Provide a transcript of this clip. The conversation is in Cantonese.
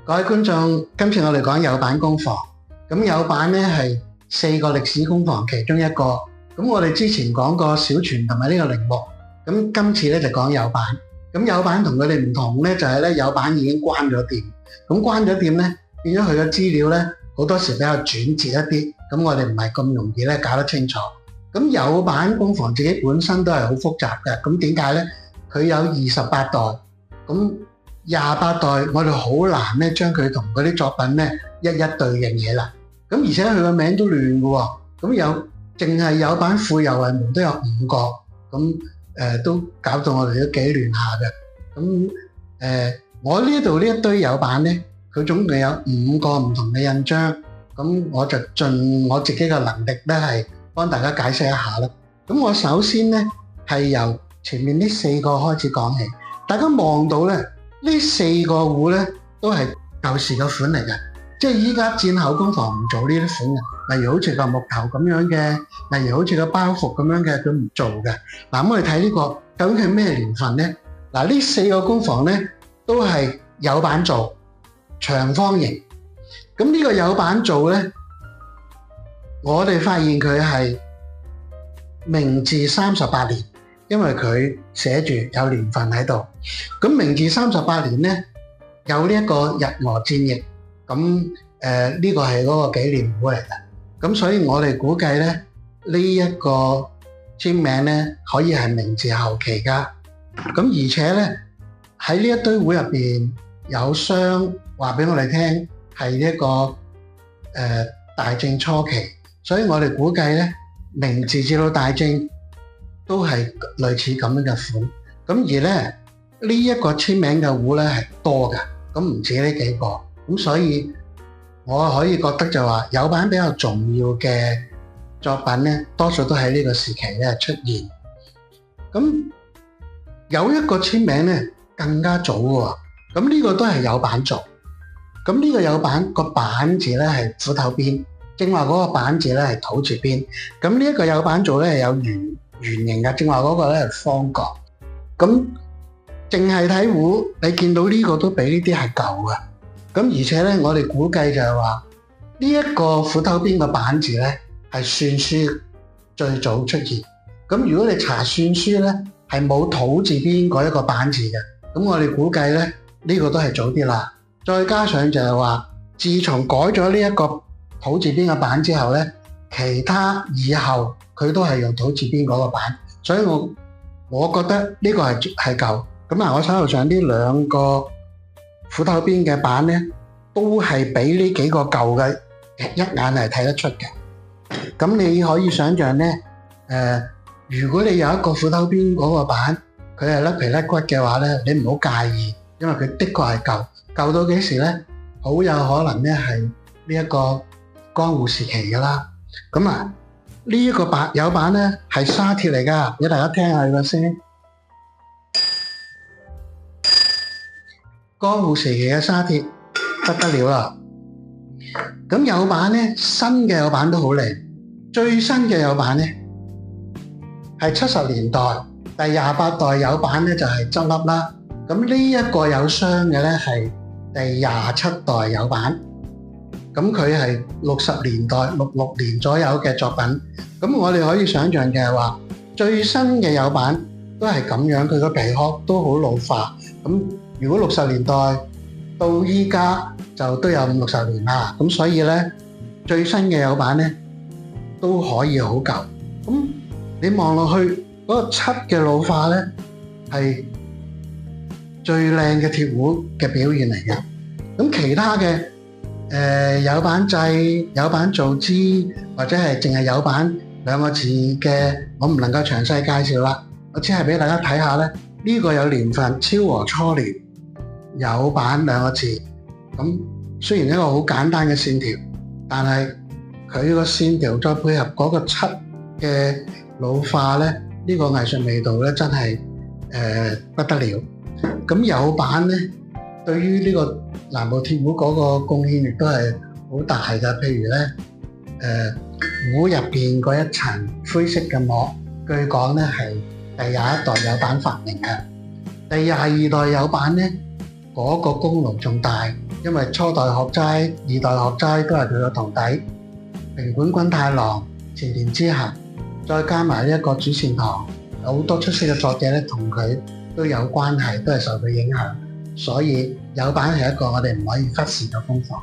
各位觀眾，今次我哋講有板工房。咁有板咧係4個歷史工房其中一個。咁我哋之前講過小泉同埋呢個鈴木。咁今次咧就講有板。咁有板同佢哋唔同咧，就係咧有板已經關咗店。咁關咗店咧，變咗佢嘅資料咧好多時比較轉折一啲。咁我哋唔係咁容易咧搞得清楚。咁有板工房自己本身都係好複雜嘅。咁點解咧？佢有28代。咁28代，我哋好難咧將佢同嗰啲作品咧一一對應嘢啦。咁而且佢個名都亂嘅喎。咁淨係有板富右衛門都有5個，咁都搞到我哋都幾亂下嘅。咁我呢度呢一堆有板咧，佢總共有5個唔同嘅印章。咁我就盡我自己嘅能力咧，係幫大家解釋一下啦。咁我首先咧係由前面呢4個開始講起，大家望到咧。呢4個壺咧都係舊時嘅款嚟嘅，即係依家戰後工房唔做呢啲款嘅，例如好似個木頭咁樣嘅，例如好似個包袱咁樣嘅，佢唔做嘅。嗱，咁我哋睇呢個究竟係咩年份咧？嗱，呢4個工房咧都係有板做，長方形。咁呢個有板做咧，我哋發現佢係明治38年。因為佢寫住有年份喺度，咁明治38年咧有呢一個日俄戰役，咁呢個係嗰個紀念壺嚟嘅，咁所以我哋估計咧呢一個簽名咧可以係明治後期噶，咁而且咧喺呢一堆壺入邊有箱話俾我哋聽係一個大正初期，所以我哋估計咧明治至到大正都係類似咁樣嘅款，咁而咧呢一個簽名嘅壺咧係多嘅，咁唔止呢幾個，咁所以我可以覺得就話有板比較重要嘅作品咧，多數都喺呢個時期咧出現。咁有一個簽名咧更加早喎，咁呢個都係有板做，咁呢個有板個板字咧係斧頭邊，正話嗰個板字咧係土字邊，咁呢一個有板做咧係有圓形嘅，正話嗰個咧係方角。咁淨係睇壺，你見到呢個都比呢啲係舊嘅。咁而且咧，我哋估計就係話呢一個斧頭邊嘅板字咧係篆書最早出現。咁如果你查篆書咧係冇土字邊嗰一個板字嘅，咁我哋估計咧呢個都係早啲啦。再加上就係話，自從改咗呢一個土字邊嘅板之後咧，其他以後佢都係用土字邊嗰個板，所以我覺得呢個係舊。咁啊，我手頭上呢2個斧頭邊嘅板咧，都係比呢幾個舊嘅一眼係睇得出嘅。咁你可以想象咧，如果你有一個斧頭邊嗰個板，佢係甩皮甩骨嘅話咧，你唔好介意，因為佢的確係舊。舊到幾時咧？好有可能咧係呢一個江戶時期㗎啦。咁啊〜呢一個有板咧係沙鐵嚟㗎，俾大家聽下佢個聲。江戶時期嘅沙鐵不得了啦。咁有板咧，新嘅有板都好靚。最新嘅有板咧係70年代第28代有板咧就係執笠啦。咁呢一個有箱嘅咧係第27代有板。咁佢係60年代66年左右嘅作品，咁我哋可以想象嘅係話，最新嘅有板都係咁樣，佢個皮殼都好老化。咁如果60年代到依家就都有50-60年啦，咁所以咧最新嘅有板咧都可以好舊。咁你望落去嗰個漆嘅老化咧係最靚嘅鐵壺嘅表現嚟嘅。咁其他嘅有板製、有板造枝或者係淨係有板2個字嘅，我唔能夠詳細介紹啦。我只係俾大家睇下咧，呢個有年份昭和初年，有板2個字。咁雖然一個好簡單嘅線條，但係佢個線條再配合嗰個漆嘅老化咧，呢個藝術味道咧真係不得了。咁有板咧，對於呢個南部鐵壺嗰個貢獻亦都係好大㗎。譬如咧，壺入邊嗰一層灰色嘅膜，據講咧係第21代有板發明嘅。第22代有板咧，嗰個功勞仲大，因為初代學齋、二代學齋都係佢嘅徒弟。平本均太郎、前田之行，再加埋呢一個主善堂，有好多出色嘅作者咧，同佢都有關係，都係受佢影響。所以有版係一個我哋唔可以忽視嘅功課。